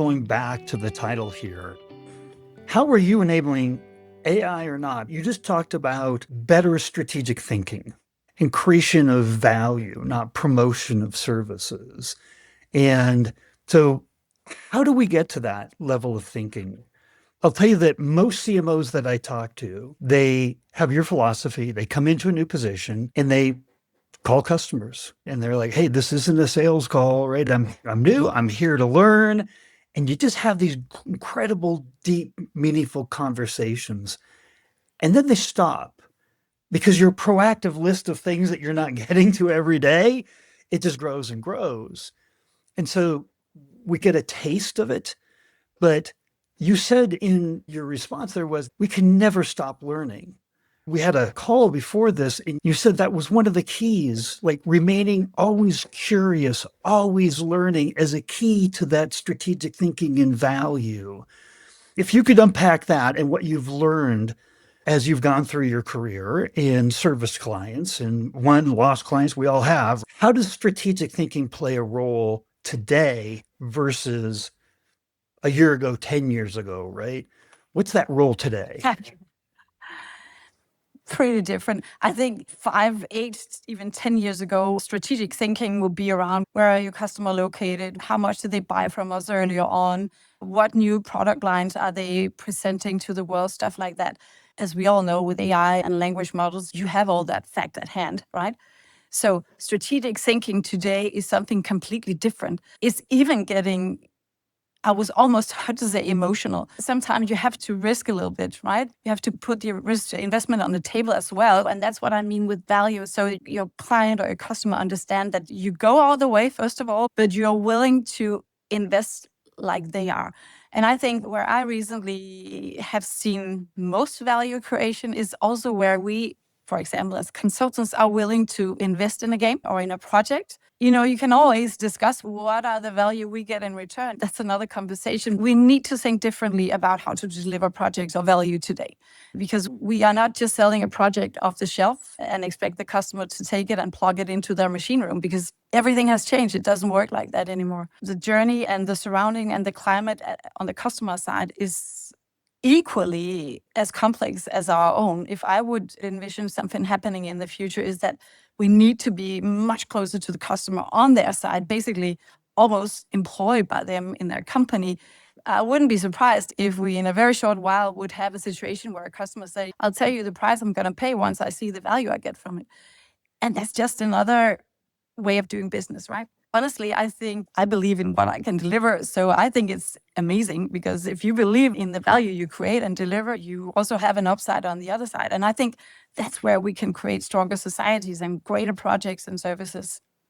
going back to the title here, how are you enabling AI or not? You just talked about better strategic thinking, increation of value, not promotion of services. And so how do we get to that level of thinking? I'll tell you that most CMOs that I talk to, they have your philosophy. They come into a new position and they call customers and they're like, hey, this isn't a sales call, right? I'm new. I'm here to learn. And you just have these incredible, deep, meaningful conversations. And then they stop because your proactive list of things that you're not getting to every day, it just grows and grows. And so we get a taste of it. But you said in your response there was, we can never stop learning. We had a call before this, and you said that was one of the keys, like remaining always curious, always learning as a key to that strategic thinking and value. If you could unpack that and what you've learned as you've gone through your career in service clients and won, lost clients, we all have, how does strategic thinking play a role today versus a year ago, 10 years ago, right? What's that role today? Pretty different. I think 5, 8, even 10 years ago, strategic thinking would be around where are your customer located? How much did they buy from us earlier on? What new product lines are they presenting to the world? Stuff like that. As we all know, with AI and language models, you have all that fact at hand, right? So strategic thinking today is something completely different. It's even getting, I was almost, how to say, emotional. Sometimes you have to risk a little bit, right? You have to put the risk investment on the table as well. And that's what I mean with value. So your client or your customer understand that you go all the way, first of all, but you're willing to invest like they are. And I think where I recently have seen most value creation is also where we, for example, as consultants, are willing to invest in a game or in a project. You know, you can always discuss what are the value we get in return. That's another conversation. We need to think differently about how to deliver projects or value today, because we are not just selling a project off the shelf and expect the customer to take it and plug it into their machine room, because everything has changed. It doesn't work like that anymore. The journey and the surrounding and the climate on the customer side is equally as complex as our own. If I would envision something happening in the future, is that we need to be much closer to the customer on their side, basically almost employed by them in their company. I wouldn't be surprised if we in a very short while would have a situation where a customer say, I'll tell you the price I'm going to pay once I see the value I get from it. And that's just another way of doing business, right? Honestly, I believe in what I can deliver. So I think it's amazing, because if you believe in the value you create and deliver, you also have an upside on the other side. And I think that's where we can create stronger societies and greater projects and services.